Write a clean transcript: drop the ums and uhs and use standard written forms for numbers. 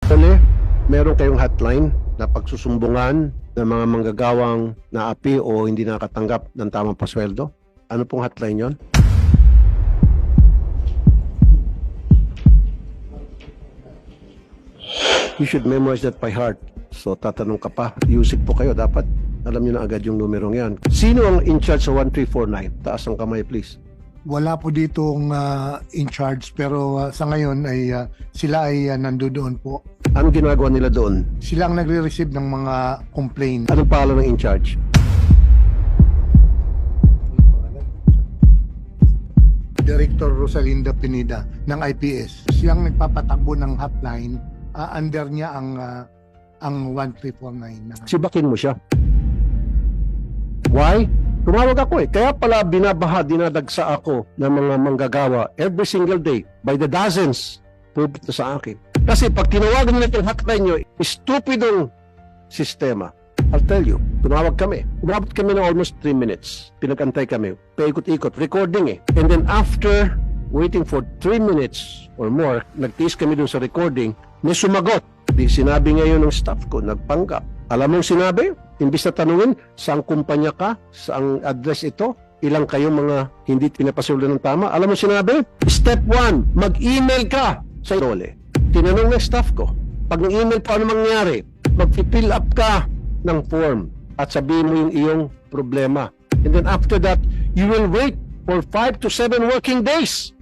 Actually, meron kayong hotline na pagsusumbungan ng mga manggagawang naapi o hindi nakatanggap ng tamang pasweldo? Ano pong hotline yon? You should memorize that by heart. So tatanong ka pa, usig po kayo, dapat alam niyo na agad yung numerong yan. Sino ang in charge sa 1349? Taas ang kamay please. Wala po ditong in charge pero sa ngayon ay sila ay nandoon po. Anong ginagawa nila doon? Sila ang nagre-receive ng mga complaint. Anong pangalan ng in charge? Director Rosalinda Pineda ng IPS. Siyang nagpapatakbo ng hotline. Under niya ang 1349. Sibakin mo siya. Why? Tumawag ako eh. Kaya pala binabaha, dinadagsa ako ng mga manggagawa every single day by the dozens pupunta sa akin. Kasi pag tinawagan nila yung hotline nyo, estupidong sistema. I'll tell you, tumawag kami. Umabot kami ng almost 3 minutes. Pinag-antay kami. Paikot-ikot. Recording eh. And then after waiting for 3 minutes or more, nagtiis kami dun sa recording, may sumagot. Di sinabi ngayon ng staff ko, nagpanggap. Alam mong sinabi? Imbis na tanungin, saang kumpanya ka? Saang address ito? Ilang kayong mga hindi pinapasulo ng tama? Alam mo sinabi? Step 1, mag-email ka sa Role. Tinanong ng staff ko, pag ng-email pa ano mangyari? Mag-fill up ka ng form at sabihin mo yung iyong problema. And then after that, you will wait for 5 to 7 working days